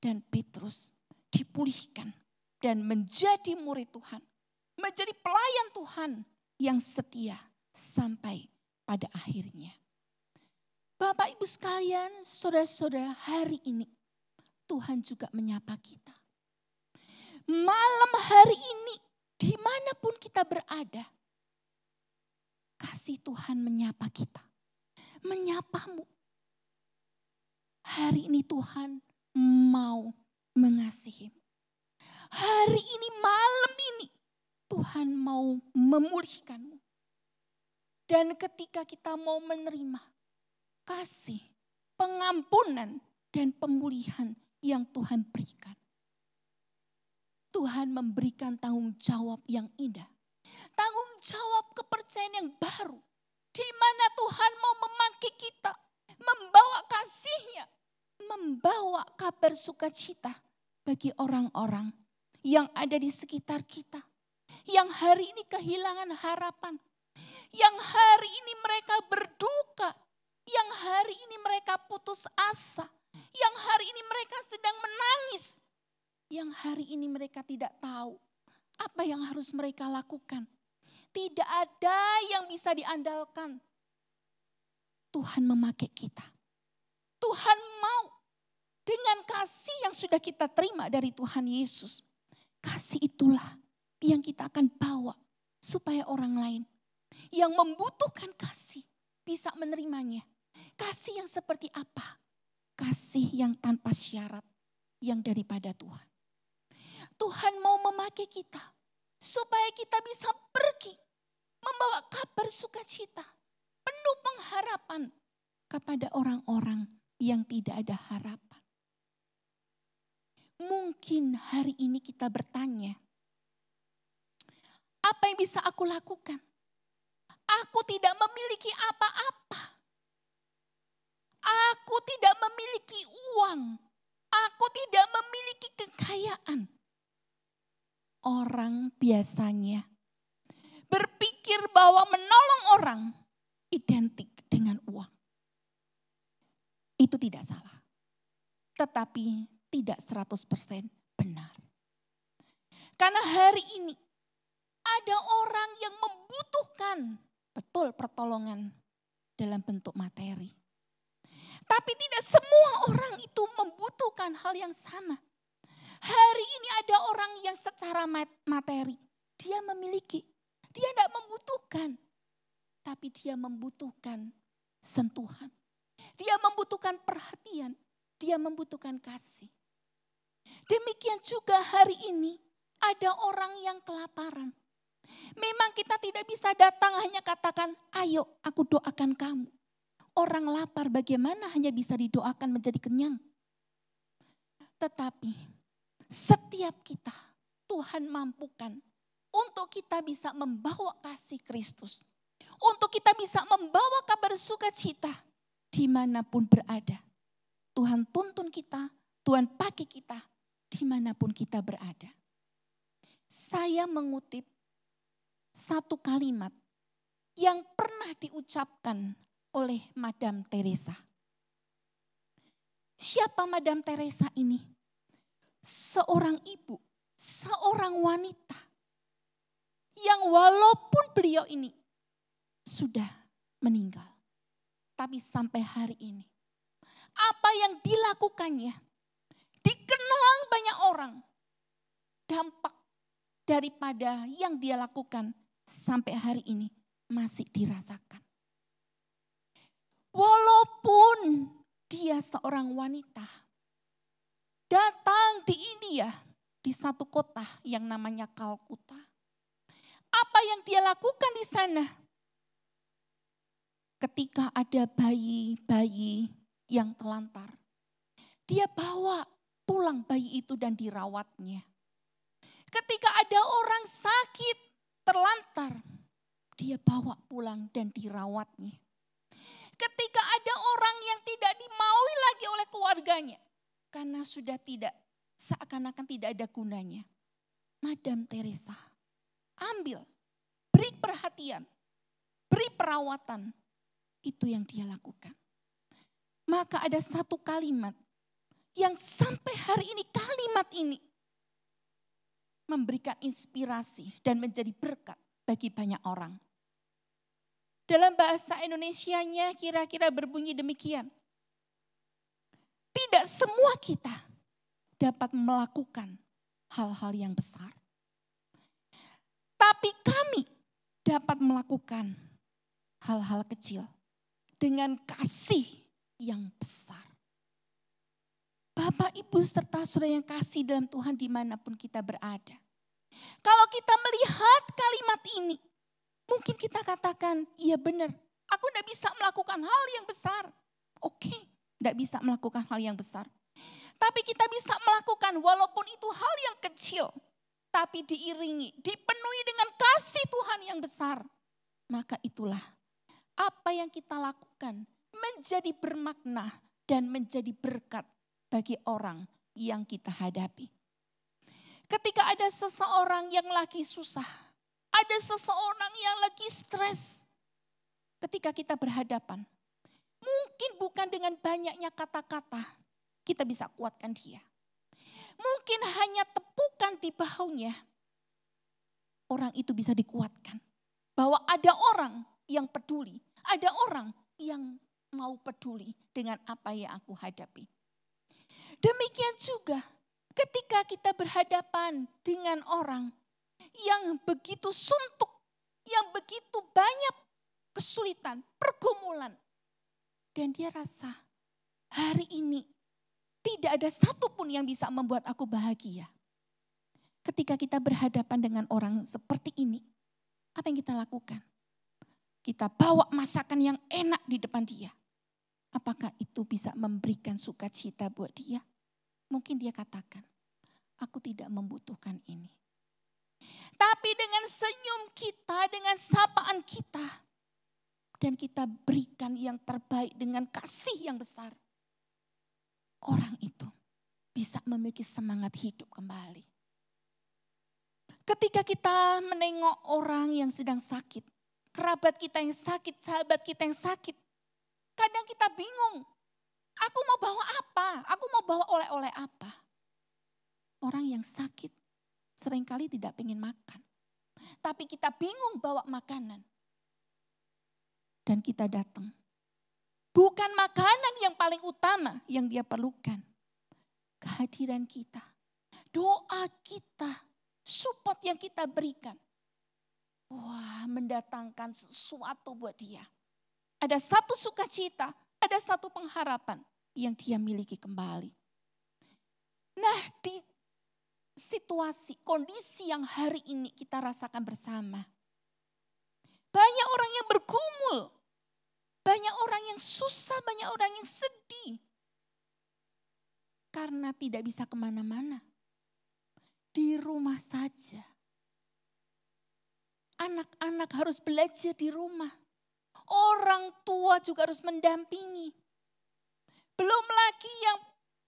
Dan Petrus dipulihkan. Dan menjadi murid Tuhan. Menjadi pelayan Tuhan yang setia sampai pada akhirnya. Bapak Ibu sekalian, saudara-saudara, hari ini Tuhan juga menyapa kita. Malam hari ini, dimanapun kita berada, kasih Tuhan menyapa kita. Menyapamu. Hari ini Tuhan mau mengasihimu. Hari ini, malam ini, Tuhan mau memulihkanmu. Dan ketika kita mau menerima kasih, pengampunan, dan pemulihan yang Tuhan berikan. Tuhan memberikan tanggung jawab yang indah. Tanggung jawab kepercayaan yang baru. Di mana Tuhan mau memakai kita. Membawa kasih-Nya. Membawa kabar sukacita bagi orang-orang yang ada di sekitar kita. Yang hari ini kehilangan harapan. Yang hari ini mereka berduka. Yang hari ini mereka putus asa. Yang hari ini mereka sedang menangis. Yang hari ini mereka tidak tahu apa yang harus mereka lakukan. Tidak ada yang bisa diandalkan. Tuhan memakai kita. Tuhan mau dengan kasih yang sudah kita terima dari Tuhan Yesus. Kasih itulah yang kita akan bawa supaya orang lain yang membutuhkan kasih bisa menerimanya. Kasih yang seperti apa? Kasih yang tanpa syarat yang daripada Tuhan. Tuhan mau memakai kita supaya kita bisa pergi membawa kabar sukacita penuh pengharapan kepada orang-orang yang tidak ada harapan. Mungkin hari ini kita bertanya, apa yang bisa aku lakukan? Aku tidak memiliki apa-apa. Aku tidak memiliki uang. Aku tidak memiliki kekayaan. Orang biasanya berpikir bahwa menolong orang identik dengan uang. Itu tidak salah. Tetapi tidak 100% benar. Karena hari ini ada orang yang membutuhkan betul pertolongan dalam bentuk materi. Tapi tidak semua orang itu membutuhkan hal yang sama. Hari ini ada orang yang secara materi, dia memiliki, dia tidak membutuhkan. Tapi dia membutuhkan sentuhan. Dia membutuhkan perhatian, dia membutuhkan kasih. Demikian juga hari ini ada orang yang kelaparan. Memang kita tidak bisa datang hanya katakan, ayo aku doakan kamu. Orang lapar bagaimana hanya bisa didoakan menjadi kenyang. Tetapi setiap kita Tuhan mampukan untuk kita bisa membawa kasih Kristus. Untuk kita bisa membawa kabar sukacita dimanapun berada. Tuhan tuntun kita, Tuhan pakai kita dimanapun kita berada. Saya mengutip satu kalimat yang pernah diucapkan oleh Madam Teresa. Siapa Madam Teresa ini? Seorang ibu, seorang wanita yang walaupun beliau ini sudah meninggal, tapi sampai hari ini apa yang dilakukannya dikenang banyak orang. Dampak daripada yang dia lakukan sampai hari ini masih dirasakan. Walaupun dia seorang wanita datang di India, di satu kota yang namanya Kalkuta. Apa yang dia lakukan di sana? Ketika ada bayi-bayi yang telantar, dia bawa pulang bayi itu dan dirawatnya. Ketika ada orang sakit, terlantar, dia bawa pulang dan dirawatnya. Ketika ada orang yang tidak dimaui lagi oleh keluarganya, karena sudah tidak, seakan-akan tidak ada gunanya. Madam Teresa ambil, beri perhatian, beri perawatan. Itu yang dia lakukan. Maka ada satu kalimat yang sampai hari ini kalimat ini memberikan inspirasi dan menjadi berkat bagi banyak orang. Dalam bahasa Indonesianya kira-kira berbunyi demikian. Tidak semua kita dapat melakukan hal-hal yang besar. Tapi kami dapat melakukan hal-hal kecil dengan kasih yang besar. Bapak, Ibu, serta saudara yang kasih dalam Tuhan dimanapun kita berada. Kalau kita melihat kalimat ini, mungkin kita katakan, iya benar, aku tidak bisa melakukan hal yang besar. Oke, tidak bisa melakukan hal yang besar. Tapi kita bisa melakukan walaupun itu hal yang kecil, tapi diiringi, dipenuhi dengan kasih Tuhan yang besar. Maka itulah apa yang kita lakukan menjadi bermakna dan menjadi berkat bagi orang yang kita hadapi. Ketika ada seseorang yang lagi susah, ada seseorang yang lagi stres, ketika kita berhadapan, mungkin bukan dengan banyaknya kata-kata kita bisa kuatkan dia. Mungkin hanya tepukan di bahunya, orang itu bisa dikuatkan. Bahwa ada orang yang peduli, ada orang yang mau peduli dengan apa yang aku hadapi. Demikian juga ketika kita berhadapan dengan orang yang begitu suntuk, yang begitu banyak kesulitan, pergumulan. Dan dia rasa hari ini tidak ada satupun yang bisa membuat aku bahagia. Ketika kita berhadapan dengan orang seperti ini, apa yang kita lakukan? Kita bawa masakan yang enak di depan dia. Apakah itu bisa memberikan sukacita buat dia? Mungkin dia katakan, aku tidak membutuhkan ini. Tapi dengan senyum kita, dengan sapaan kita, dan kita berikan yang terbaik dengan kasih yang besar, orang itu bisa memiliki semangat hidup kembali. Ketika kita menengok orang yang sedang sakit, kerabat kita yang sakit, sahabat kita yang sakit, kadang kita bingung. Aku mau bawa apa? Aku mau bawa oleh-oleh apa? Orang yang sakit seringkali tidak ingin makan. Tapi kita bingung bawa makanan. Dan kita datang. Bukan makanan yang paling utama yang dia perlukan. Kehadiran kita. Doa kita. Support yang kita berikan. Wah, mendatangkan sesuatu buat dia. Ada satu sukacita Ada satu pengharapan yang dia miliki kembali. Nah, di situasi, kondisi yang hari ini kita rasakan bersama. Banyak orang yang bergumul. Banyak orang yang susah, banyak orang yang sedih. Karena tidak bisa kemana-mana. Di rumah saja. Anak-anak harus belajar di rumah. Orang tua juga harus mendampingi. Belum lagi yang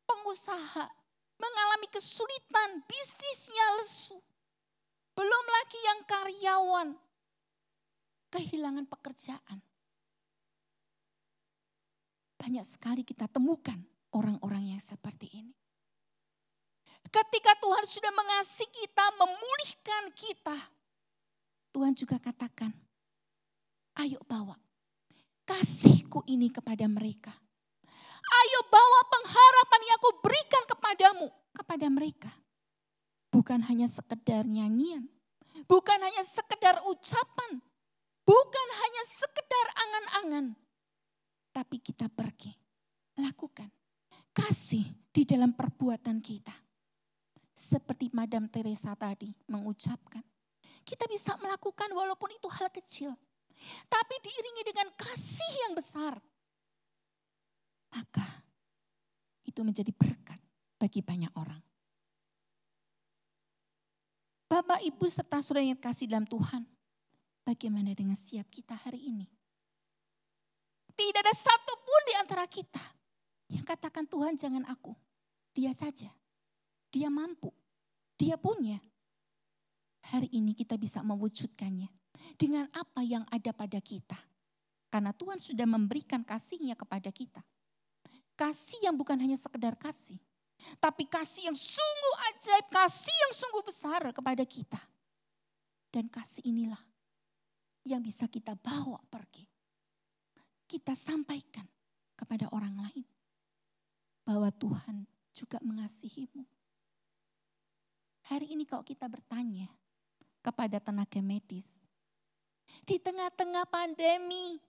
pengusaha mengalami kesulitan, bisnisnya lesu. Belum lagi yang karyawan kehilangan pekerjaan. Banyak sekali kita temukan orang-orang yang seperti ini. Ketika Tuhan sudah mengasihi kita, memulihkan kita, Tuhan juga katakan, ayo bawa kasihku ini kepada mereka. Ayo bawa pengharapan yang aku berikan kepadamu, kepada mereka. Bukan hanya sekedar nyanyian, bukan hanya sekedar ucapan, bukan hanya sekedar angan-angan. Tapi kita pergi, lakukan. Kasih di dalam perbuatan kita. Seperti Madam Teresa tadi mengucapkan. Kita bisa melakukan walaupun itu hal kecil. Tapi diiringi dengan kasih yang besar. Maka itu menjadi berkat bagi banyak orang. Bapak, Ibu, serta saudara yang kasih dalam Tuhan. Bagaimana dengan siap kita hari ini? Tidak ada satupun di antara kita yang katakan, Tuhan jangan aku. Dia saja. Dia mampu. Dia punya. Hari ini kita bisa mewujudkannya dengan apa yang ada pada kita. Karena Tuhan sudah memberikan kasih-Nya kepada kita. Kasih yang bukan hanya sekedar kasih. Tapi kasih yang sungguh ajaib, kasih yang sungguh besar kepada kita. Dan kasih inilah yang bisa kita bawa pergi. Kita sampaikan kepada orang lain bahwa Tuhan juga mengasihimu. Hari ini kalau kita bertanya kepada tenaga medis, di tengah-tengah pandemi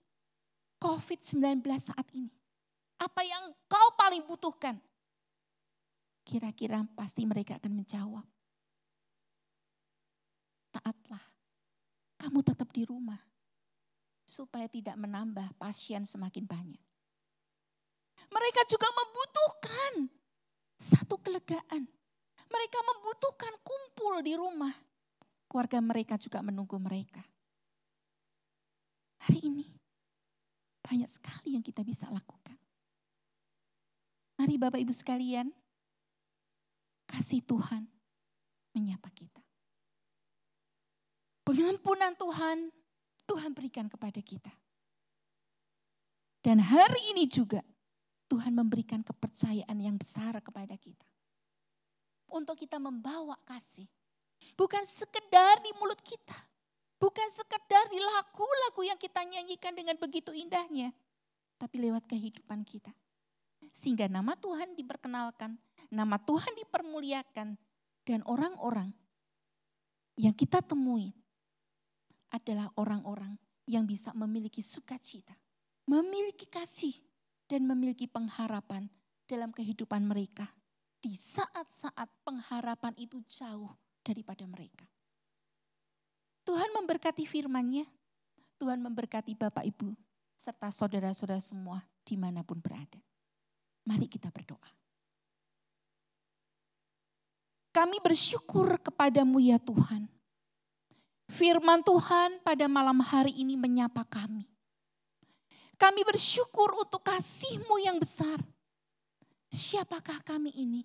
COVID-19 saat ini, apa yang kau paling butuhkan? Kira-kira pasti mereka akan menjawab, taatlah, kamu tetap di rumah. Supaya tidak menambah pasien semakin banyak. Mereka juga membutuhkan satu kelegaan. Mereka membutuhkan kumpul di rumah. Keluarga mereka juga menunggu mereka. Hari ini banyak sekali yang kita bisa lakukan. Mari Bapak Ibu sekalian, kasih Tuhan menyapa kita. Pengampunan Tuhan berikan kepada kita. Dan hari ini juga Tuhan memberikan kepercayaan yang besar kepada kita. Untuk kita membawa kasih. Bukan sekedar di mulut kita. Bukan sekedar di lagu-lagu yang kita nyanyikan dengan begitu indahnya. Tapi lewat kehidupan kita. Sehingga nama Tuhan diperkenalkan. Nama Tuhan dipermuliakan. Dan orang-orang yang kita temui adalah orang-orang yang bisa memiliki sukacita, memiliki kasih, dan memiliki pengharapan dalam kehidupan mereka. Di saat-saat pengharapan itu jauh daripada mereka. Tuhan memberkati firman-Nya, Tuhan memberkati Bapak Ibu, serta saudara-saudara semua dimanapun berada. Mari kita berdoa. Kami bersyukur kepadamu ya Tuhan. Firman Tuhan pada malam hari ini menyapa kami. Kami bersyukur untuk kasih-Mu yang besar. Siapakah kami ini?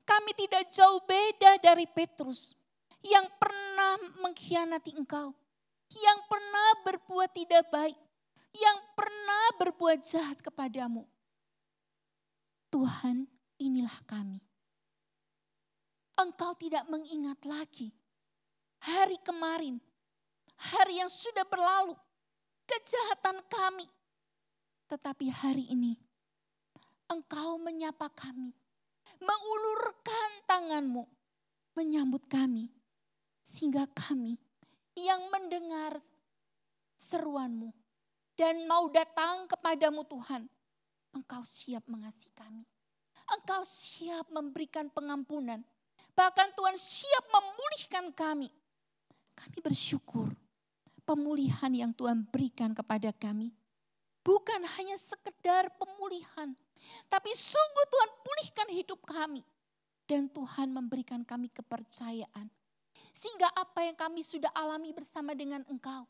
Kami tidak jauh beda dari Petrus yang pernah mengkhianati Engkau, yang pernah berbuat tidak baik, yang pernah berbuat jahat kepadamu. Tuhan, inilah kami. Engkau tidak mengingat lagi hari kemarin, hari yang sudah berlalu, kejahatan kami. Tetapi hari ini, Engkau menyapa kami, mengulurkan tangan-Mu, menyambut kami. Sehingga kami yang mendengar seruan-Mu dan mau datang kepadamu Tuhan, Engkau siap mengasihi kami. Engkau siap memberikan pengampunan. Bahkan Tuhan siap memulihkan kami. Kami bersyukur pemulihan yang Tuhan berikan kepada kami. Bukan hanya sekedar pemulihan. Tapi sungguh Tuhan pulihkan hidup kami. Dan Tuhan memberikan kami kepercayaan. Sehingga apa yang kami sudah alami bersama dengan Engkau.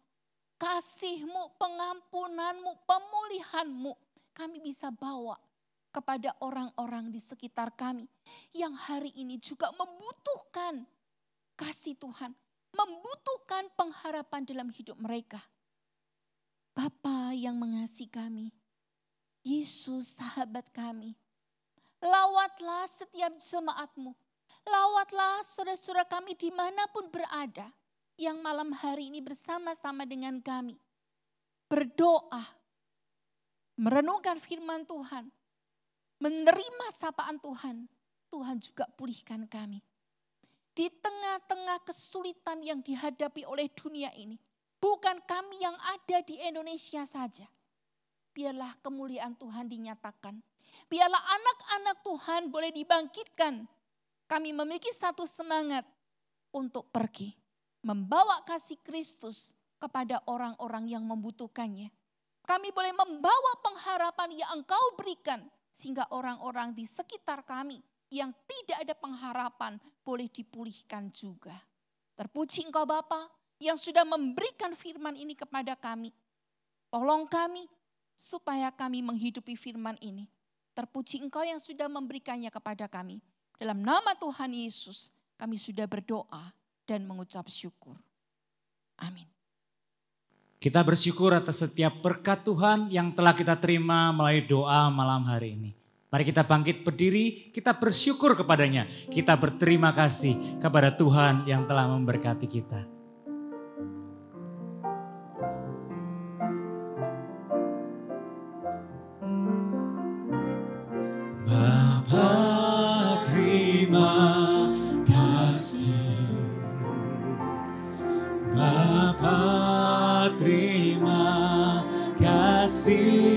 Kasih-Mu, pengampunanmu, pemulihan-Mu. Kami bisa bawa kepada orang-orang di sekitar kami. Yang hari ini juga membutuhkan kasih Tuhan. Membutuhkan pengharapan dalam hidup mereka. Bapa yang mengasihi kami. Yesus sahabat kami. Lawatlah setiap jemaat-Mu. Lawatlah saudara-saudara kami dimanapun berada. Yang malam hari ini bersama-sama dengan kami. Berdoa. Merenungkan firman Tuhan. Menerima sapaan Tuhan. Tuhan juga pulihkan kami. Di tengah-tengah kesulitan yang dihadapi oleh dunia ini. Bukan kami yang ada di Indonesia saja. Biarlah kemuliaan Tuhan dinyatakan. Biarlah anak-anak Tuhan boleh dibangkitkan. Kami memiliki satu semangat untuk pergi. Membawa kasih Kristus kepada orang-orang yang membutuhkannya. Kami boleh membawa pengharapan yang Engkau berikan. Sehingga orang-orang di sekitar kami yang tidak ada pengharapan boleh dipulihkan juga. Terpuji Engkau Bapa yang sudah memberikan firman ini kepada kami. Tolong kami supaya kami menghidupi firman ini. Terpuji Engkau yang sudah memberikannya kepada kami. Dalam nama Tuhan Yesus kami sudah berdoa dan mengucap syukur. Amin. Kita bersyukur atas setiap berkat Tuhan yang telah kita terima melalui doa malam hari ini. Mari kita bangkit berdiri, kita bersyukur kepadanya. Kita berterima kasih kepada Tuhan yang telah memberkati kita. Bapa terima kasih. Bapa terima kasih.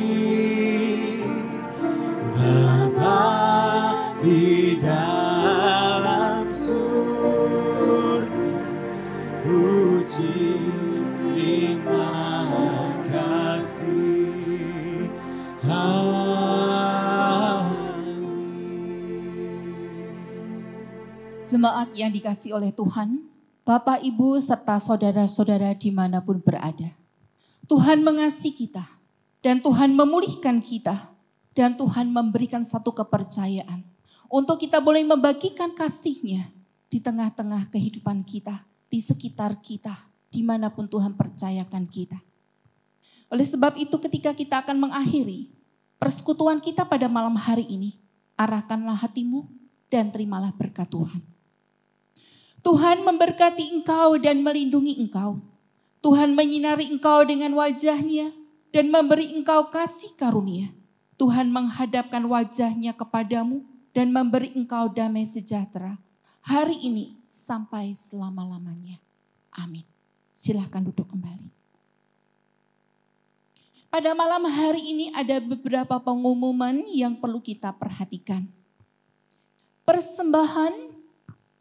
Bapa di dalam surga, puji terima kasih. Jemaat yang dikasihi oleh Tuhan, Bapak, Ibu, serta saudara-saudara dimanapun berada. Tuhan mengasihi kita dan Tuhan memulihkan kita dan Tuhan memberikan satu kepercayaan untuk kita boleh membagikan kasih-Nya di tengah-tengah kehidupan kita, di sekitar kita, dimanapun Tuhan percayakan kita. Oleh sebab itu ketika kita akan mengakhiri persekutuan kita pada malam hari ini, arahkanlah hatimu dan terimalah berkat Tuhan. Tuhan memberkati engkau dan melindungi engkau. Tuhan menyinari engkau dengan wajah-Nya dan memberi engkau kasih karunia. Tuhan menghadapkan wajah-Nya kepadamu dan memberi engkau damai sejahtera. Hari ini sampai selama-lamanya. Amin. Silahkan duduk kembali. Pada malam hari ini ada beberapa pengumuman yang perlu kita perhatikan. Persembahan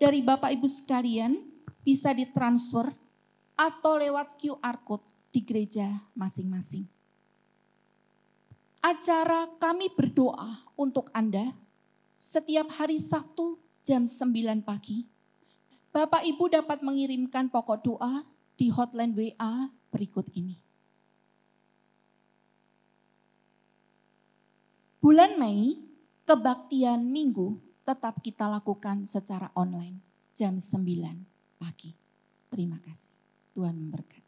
dari Bapak Ibu sekalian bisa ditransfer atau lewat QR Code di gereja masing-masing. Acara kami berdoa untuk Anda setiap hari Sabtu jam 9 pagi. Bapak Ibu dapat mengirimkan pokok doa di hotline WA berikut ini. Bulan Mei, kebaktian Minggu tetap kita lakukan secara online jam 9 pagi. Terima kasih. Tuhan memberkati.